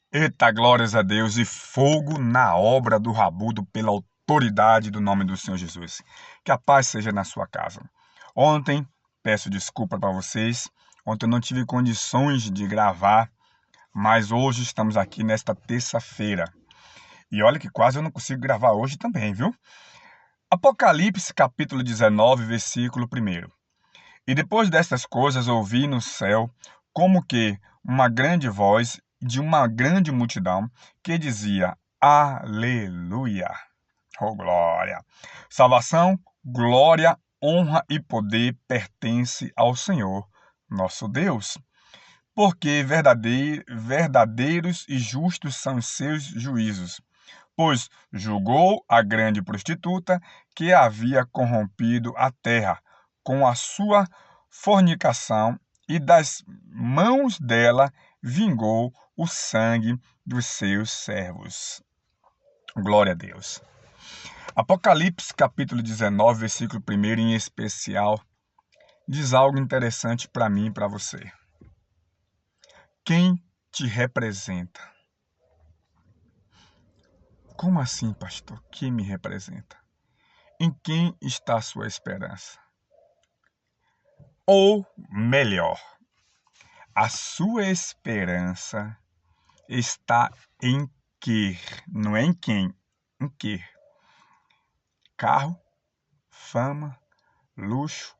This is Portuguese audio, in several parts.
Eita, glórias a Deus e fogo na obra do Rabudo pela autoridade do nome do Senhor Jesus. Que a paz seja na sua casa. Ontem, peço desculpa para vocês, ontem eu não tive condições de gravar, mas hoje estamos aqui nesta terça-feira. E olha que quase eu não consigo gravar hoje também, viu? Apocalipse capítulo 19, versículo 1. E depois destas coisas ouvi no céu como que uma grande voz de uma grande multidão que dizia: Aleluia! Oh glória! Salvação, glória, honra e poder pertence ao Senhor, nosso Deus. Porque verdadeiros e justos são os seus juízos, pois julgou a grande prostituta que havia corrompido a terra com a sua fornicação, e das mãos dela vingou o sangue dos seus servos. Glória a Deus. Apocalipse capítulo 19, versículo 1 em especial, diz algo interessante para mim e para você. Quem te representa? Como assim, pastor? Quem me representa? Em quem está a sua esperança? Ou melhor, a sua esperança está em quê? Não é em quem, em quê? Carro, fama, luxo,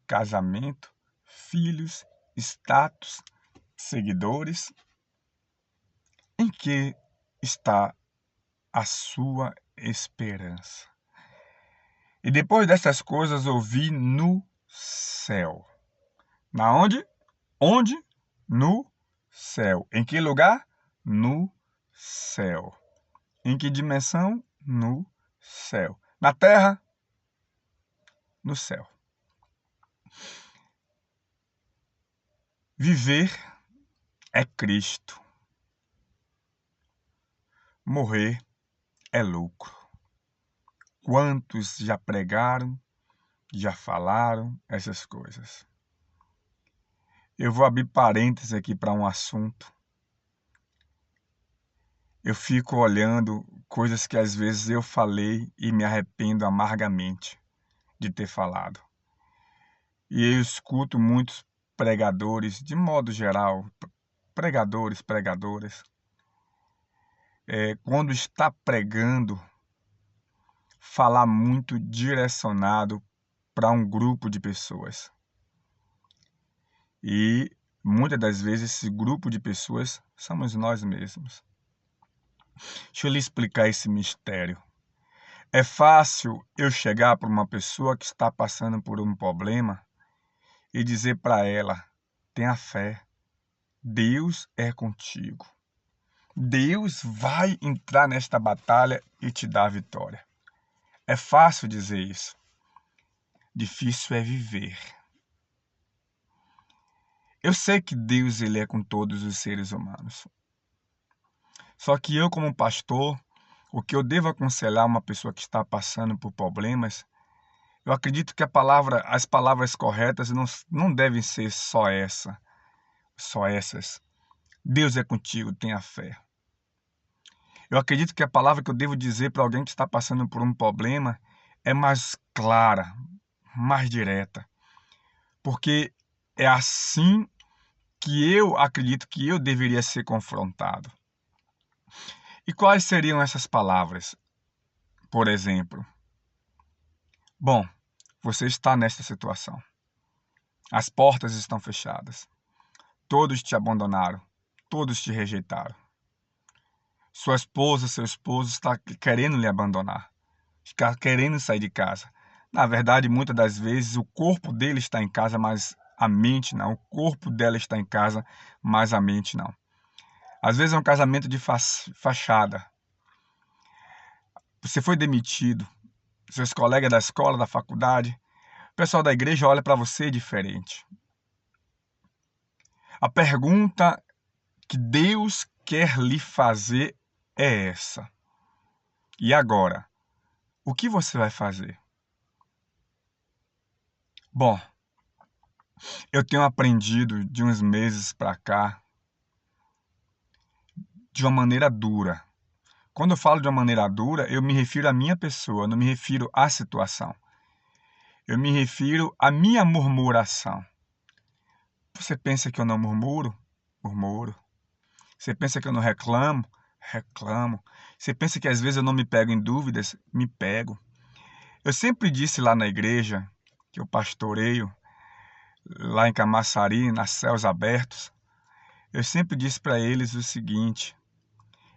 casamento, filhos, status, seguidores. Em que está a sua esperança? E depois dessas coisas ouvi no céu. Na onde? Onde? No céu. Em que lugar? No céu. Em que dimensão? No céu. Na terra? No céu. Viver é Cristo. Morrer é lucro. Quantos já pregaram, já falaram essas coisas? Eu vou abrir parênteses aqui para um assunto. Eu fico olhando coisas que às vezes eu falei e me arrependo amargamente de ter falado. E eu escuto muitos pregadores, de modo geral, pregadoras, quando está pregando, falar muito direcionado para um grupo de pessoas. E muitas das vezes esse grupo de pessoas somos nós mesmos. Deixa eu lhe explicar esse mistério. É fácil eu chegar para uma pessoa que está passando por um problema e dizer para ela: tenha fé, Deus é contigo. Deus vai entrar nesta batalha e te dar a vitória. É fácil dizer isso. Difícil é viver. Eu sei que Deus ele é com todos os seres humanos. Só que eu, como pastor, o que eu devo aconselhar uma pessoa que está passando por problemas, eu acredito que as palavras corretas não devem ser só essas. Deus é contigo, tenha fé. Eu acredito que a palavra que eu devo dizer para alguém que está passando por um problema é mais clara, mais direta. Porque é assim que eu acredito que eu deveria ser confrontado. E quais seriam essas palavras? Por exemplo, bom, você está nesta situação. As portas estão fechadas. Todos te abandonaram. Todos te rejeitaram. Sua esposa, seu esposo está querendo lhe abandonar. Está querendo sair de casa. Na verdade, muitas das vezes o corpo dele está em casa, mas a mente não. O corpo dela está em casa, mas a mente não. Às vezes é um casamento de fachada. Você foi demitido. Seus colegas da escola, da faculdade, o pessoal da igreja olha para você diferente. A pergunta que Deus quer lhe fazer é essa. E agora? O que você vai fazer? Bom, eu tenho aprendido de uns meses para cá, de uma maneira dura. Quando eu falo de uma maneira dura, eu me refiro à minha pessoa, não me refiro à situação. Eu me refiro à minha murmuração. Você pensa que eu não murmuro? Murmuro. Você pensa que eu não reclamo? Reclamo. Você pensa que às vezes eu não me pego em dúvidas? Me pego. Eu sempre disse lá na igreja, que eu pastoreio, lá em Camaçari, nas Céus Abertos, eu sempre disse para eles o seguinte: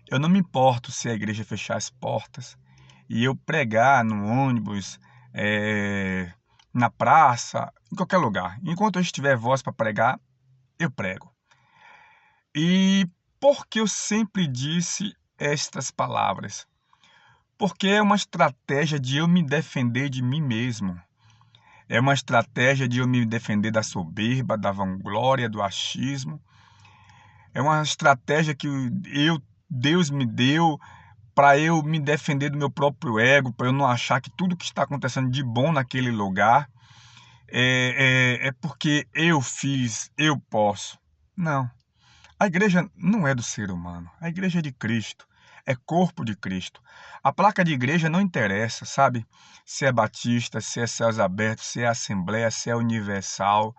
eu não me importo se a igreja fechar as portas e eu pregar no ônibus, na praça, em qualquer lugar. Enquanto eu estiver voz para pregar, eu prego. E por que eu sempre disse estas palavras? Porque é uma estratégia de eu me defender de mim mesmo. É uma estratégia de eu me defender da soberba, da vanglória, do achismo. É uma estratégia que Deus me deu para eu me defender do meu próprio ego, para eu não achar que tudo que está acontecendo de bom naquele lugar é porque eu fiz, eu posso. Não. A igreja não é do ser humano. A igreja é de Cristo. É corpo de Cristo. A placa de igreja não interessa, sabe? Se é batista, se é céus abertos, se é assembleia, se é universal.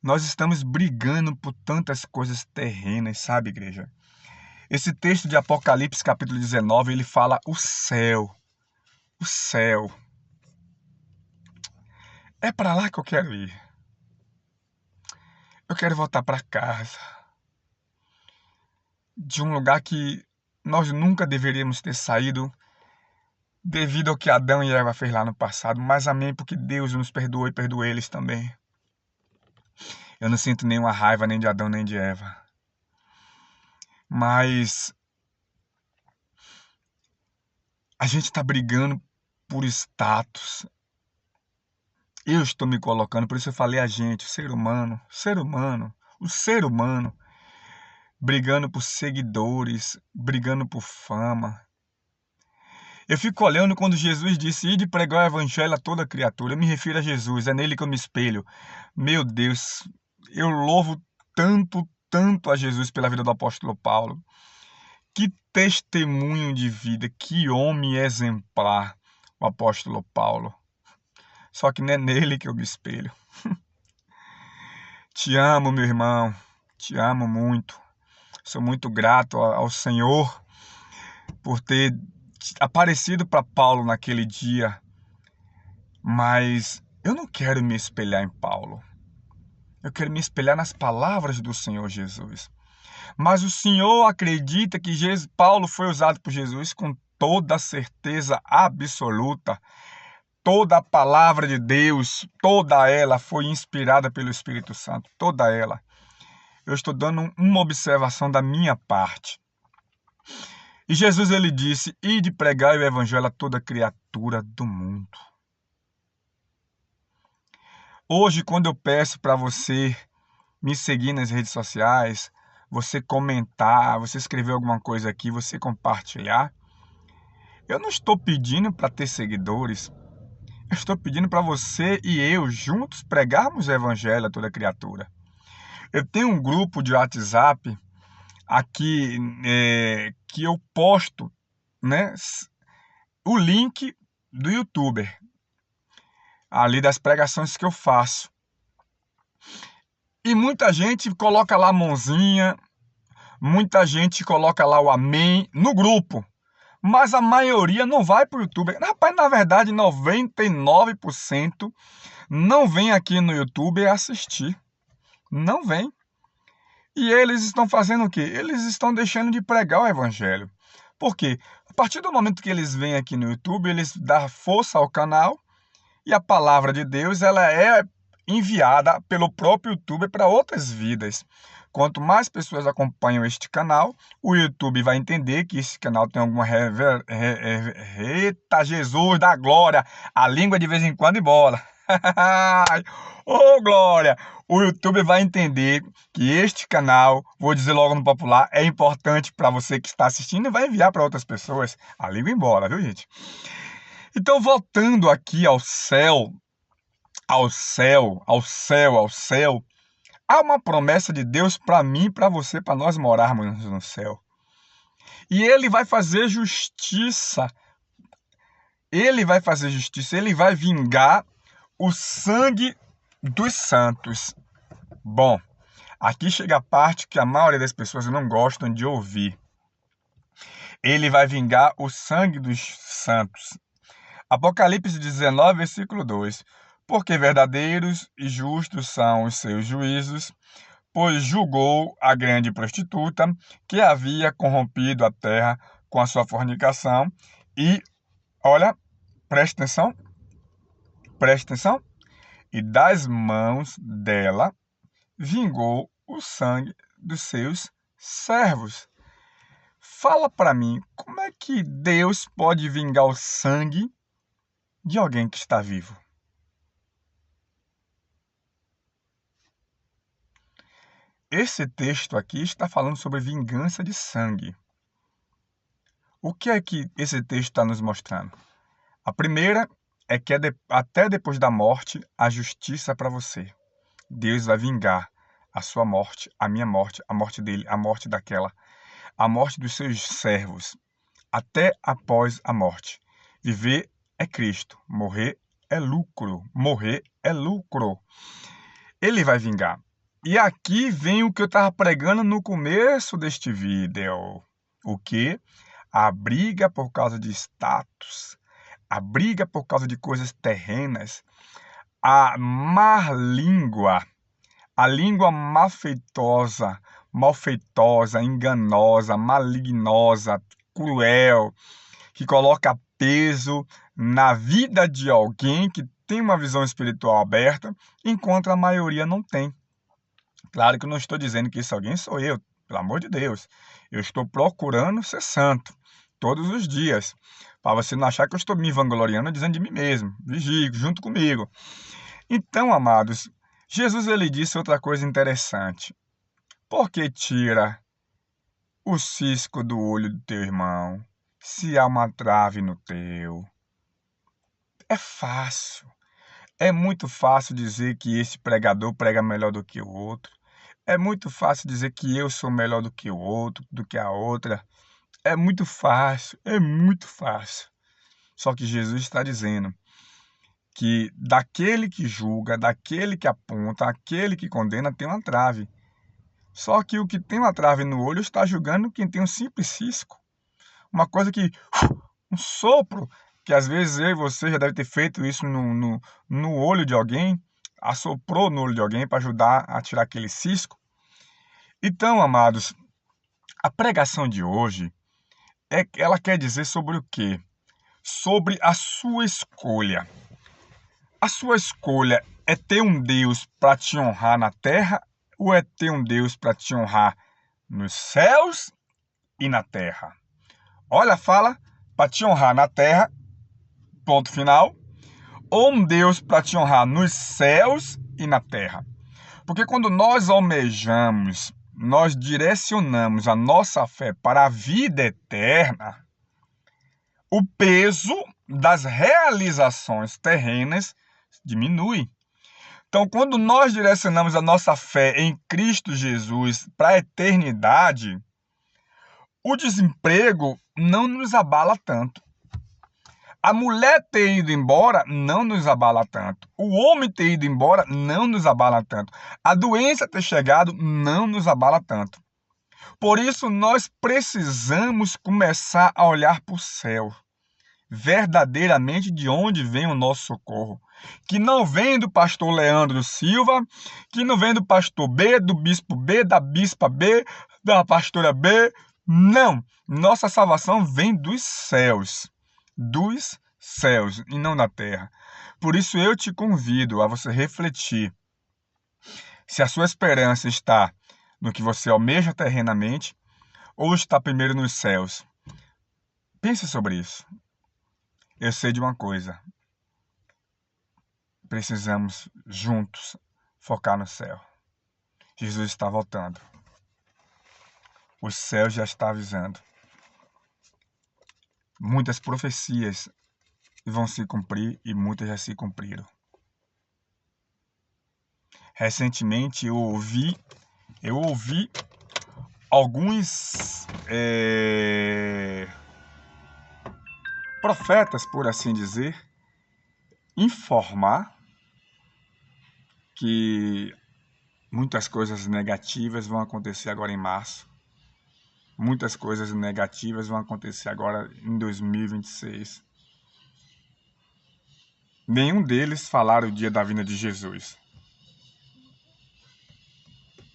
Nós estamos brigando por tantas coisas terrenas, sabe, igreja? Esse texto de Apocalipse, capítulo 19, ele fala o céu. O céu. É para lá que eu quero ir. Eu quero voltar para casa. De um lugar que nós nunca deveríamos ter saído devido ao que Adão e Eva fez lá no passado. Mas amém, porque Deus nos perdoou e perdoou eles também. Eu não sinto nenhuma raiva nem de Adão nem de Eva. Mas a gente está brigando por status. Eu estou me colocando, por isso eu falei a gente, o ser humano, brigando por seguidores, brigando por fama. Eu fico olhando quando Jesus disse: ide pregar o evangelho a toda criatura. Eu me refiro a Jesus, é nele que eu me espelho. Meu Deus, eu louvo tanto a Jesus pela vida do apóstolo Paulo. Que testemunho de vida, que homem exemplar, o apóstolo Paulo. Só que não é nele que eu me espelho. Te amo, meu irmão, te amo muito. Sou muito grato ao Senhor por ter aparecido para Paulo naquele dia, mas eu não quero me espelhar em Paulo. Eu quero me espelhar nas palavras do Senhor Jesus. Mas o Senhor acredita que Paulo foi usado por Jesus com toda a certeza absoluta. Toda a palavra de Deus, toda ela foi inspirada pelo Espírito Santo, toda ela. Eu estou dando uma observação da minha parte. E Jesus, ele disse: ide pregar o evangelho a toda criatura do mundo. Hoje, quando eu peço para você me seguir nas redes sociais, você comentar, você escrever alguma coisa aqui, você compartilhar, eu não estou pedindo para ter seguidores. Eu estou pedindo para você e eu juntos pregarmos o evangelho a toda criatura. Eu tenho um grupo de WhatsApp aqui que eu posto, né, o link do YouTuber, ali das pregações que eu faço. E muita gente coloca lá a mãozinha, muita gente coloca lá o amém no grupo. Mas a maioria não vai para o YouTube. Rapaz, na verdade, 99% não vem aqui no YouTube assistir. Não vem. E eles estão fazendo o quê? Eles estão deixando de pregar o evangelho. Por quê? A partir do momento que eles vêm aqui no YouTube, eles dão força ao canal e a palavra de Deus ela é enviada pelo próprio YouTube para outras vidas. Quanto mais pessoas acompanham este canal, o YouTube vai entender que esse canal tem alguma Eita, Jesus da glória! A língua de vez em quando embola. Ô, glória! O YouTube vai entender que este canal, vou dizer logo no popular, é importante para você que está assistindo e vai enviar para outras pessoas. A língua embola, viu, gente? Então, voltando aqui ao céu, há uma promessa de Deus para mim e para você, para nós morarmos no céu. E ele vai fazer justiça. Ele vai fazer justiça, ele vai vingar o sangue dos santos. Bom, aqui chega a parte que a maioria das pessoas não gostam de ouvir. Ele vai vingar o sangue dos santos. Apocalipse 19, versículo 2. Porque verdadeiros e justos são os seus juízos, pois julgou a grande prostituta que havia corrompido a terra com a sua fornicação. E, olha, preste atenção, e das mãos dela vingou o sangue dos seus servos. Fala para mim, como é que Deus pode vingar o sangue de alguém que está vivo? Esse texto aqui está falando sobre vingança de sangue. O que é que esse texto está nos mostrando? A primeira é que até depois da morte, há justiça para você. Deus vai vingar a sua morte, a minha morte, a morte dele, a morte daquela, a morte dos seus servos, até após a morte. Viver é Cristo, morrer é lucro. Morrer é lucro. Ele vai vingar. E aqui vem o que eu estava pregando no começo deste vídeo. O que? A briga por causa de status, a briga por causa de coisas terrenas, a má língua, a língua malfeitosa, enganosa, malignosa, cruel, que coloca peso na vida de alguém que tem uma visão espiritual aberta, enquanto a maioria não tem. Claro que eu não estou dizendo que esse alguém sou eu, pelo amor de Deus. Eu estou procurando ser santo todos os dias, para você não achar que eu estou me vangloriando dizendo de mim mesmo. Vigie junto comigo. Então, amados, Jesus ele disse outra coisa interessante. Por que tira o cisco do olho do teu irmão, se há uma trave no teu? É fácil. É muito fácil dizer que esse pregador prega melhor do que o outro. É muito fácil dizer que eu sou melhor do que o outro, do que a outra. É muito fácil, é muito fácil. Só que Jesus está dizendo que daquele que julga, daquele que aponta, aquele que condena tem uma trave. Só que o que tem uma trave no olho está julgando quem tem um simples cisco. Uma coisa que, um sopro, que às vezes eu e você já deve ter feito isso no olho de alguém, assoprou no olho de alguém para ajudar a tirar aquele cisco. Então, amados, a pregação de hoje, ela quer dizer sobre o quê? Sobre a sua escolha. A sua escolha é ter um Deus para te honrar na terra ou é ter um Deus para te honrar nos céus e na terra? Olha, fala, para te honrar na terra, ponto final, ou um Deus para te honrar nos céus e na terra. Porque quando nós almejamos, nós direcionamos a nossa fé para a vida eterna, o peso das realizações terrenas diminui. Então, quando nós direcionamos a nossa fé em Cristo Jesus para a eternidade, o desemprego não nos abala tanto. A mulher ter ido embora não nos abala tanto. O homem ter ido embora não nos abala tanto. A doença ter chegado não nos abala tanto. Por isso, nós precisamos começar a olhar para o céu. Verdadeiramente de onde vem o nosso socorro. Que não vem do pastor Leandro Silva, que não vem do pastor B, do bispo B, da bispa B, da pastora B. Não. Nossa salvação vem dos céus e não da terra. Por isso eu te convido a você refletir se a sua esperança está no que você almeja terrenamente ou está primeiro nos céus. Pense sobre isso. Eu sei de uma coisa. Precisamos juntos focar no céu. Jesus está voltando. O céu já está avisando. Muitas profecias vão se cumprir e muitas já se cumpriram. Recentemente eu ouvi alguns profetas, por assim dizer, informar que muitas coisas negativas vão acontecer agora em março. Muitas coisas negativas vão acontecer agora em 2026. Nenhum deles falaram o dia da vinda de Jesus.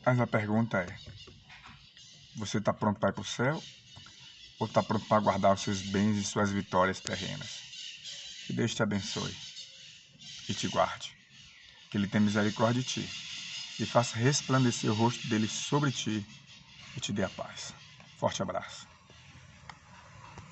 Mas a pergunta é: você está pronto para ir para o céu? Ou está pronto para guardar os seus bens e suas vitórias terrenas? Que Deus te abençoe e te guarde. Que Ele tenha misericórdia de ti e faça resplandecer o rosto dele sobre ti e te dê a paz. Forte abraço.